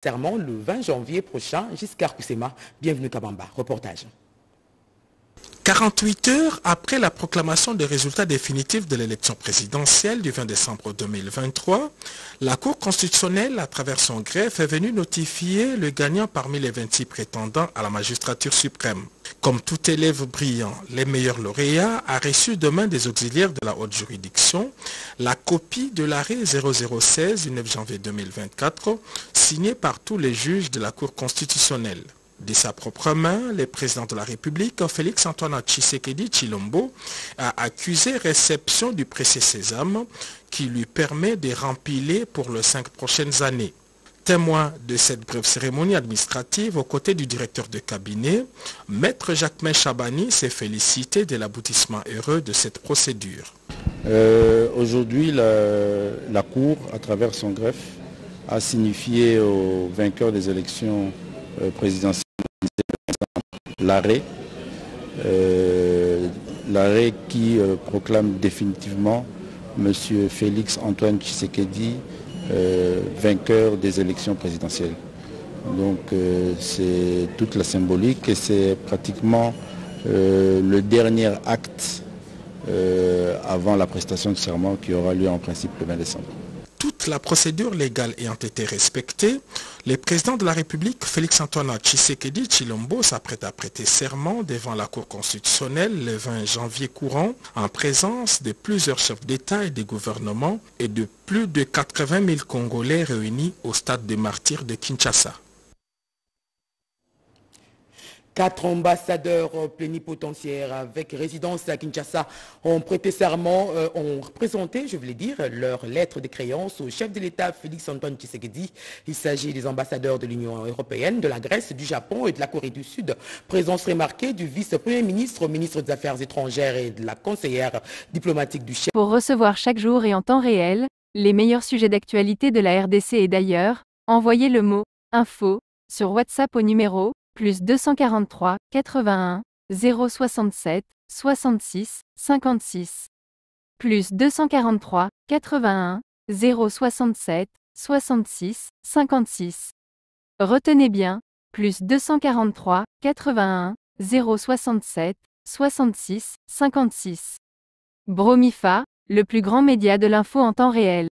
serment le 20 janvier prochain. Giscard Kusema, bienvenue Kabamba. Reportage. 48 heures après la proclamation des résultats définitifs de l'élection présidentielle du 20 décembre 2023, la Cour constitutionnelle, à travers son greffe, est venue notifier le gagnant parmi les 26 prétendants à la magistrature suprême. Comme tout élève brillant, les meilleurs lauréats a reçu demain des auxiliaires de la haute juridiction la copie de l'arrêt 0016 du 9 janvier 2024, signé par tous les juges de la Cour constitutionnelle. De sa propre main, le président de la République, Félix-Antoine Tshisekedi Tshilombo, a accusé réception du précès sésame qui lui permet de rempiler pour les 5 prochaines années. Témoin de cette brève cérémonie administrative aux côtés du directeur de cabinet, Maître Jacquemain Chabani s'est félicité de l'aboutissement heureux de cette procédure. Aujourd'hui, la Cour, à travers son greffe, a signifié aux vainqueurs des élections présidentielles l'arrêt qui proclame définitivement M. Félix-Antoine Tshisekedi vainqueur des élections présidentielles. Donc c'est toute la symbolique et c'est pratiquement le dernier acte avant la prestation de serment qui aura lieu en principe le 20 décembre. Toute la procédure légale ayant été respectée, le président de la République, Félix-Antoine Tshisekedi Tshilombo, s'apprête à prêter serment devant la Cour constitutionnelle le 20 janvier courant, en présence de plusieurs chefs d'État et de gouvernement et de plus de 80 000 Congolais réunis au stade des martyrs de Kinshasa. 4 ambassadeurs plénipotentiaires avec résidence à Kinshasa ont prêté serment, ont présenté, je voulais dire, leur lettre de créance au chef de l'État Félix-Antoine Tshisekedi. Il s'agit des ambassadeurs de l'Union européenne, de la Grèce, du Japon et de la Corée du Sud. Présence remarquée du vice-premier ministre, ministre des Affaires étrangères et de la conseillère diplomatique du chef. Pour recevoir chaque jour et en temps réel les meilleurs sujets d'actualité de la RDC et d'ailleurs, envoyez le mot « info » sur WhatsApp au numéro plus 243 81 067 66 56. Plus 243 81 067 66 56. Retenez bien, plus 243 81 067 66 56. Bromifa, le plus grand média de l'info en temps réel.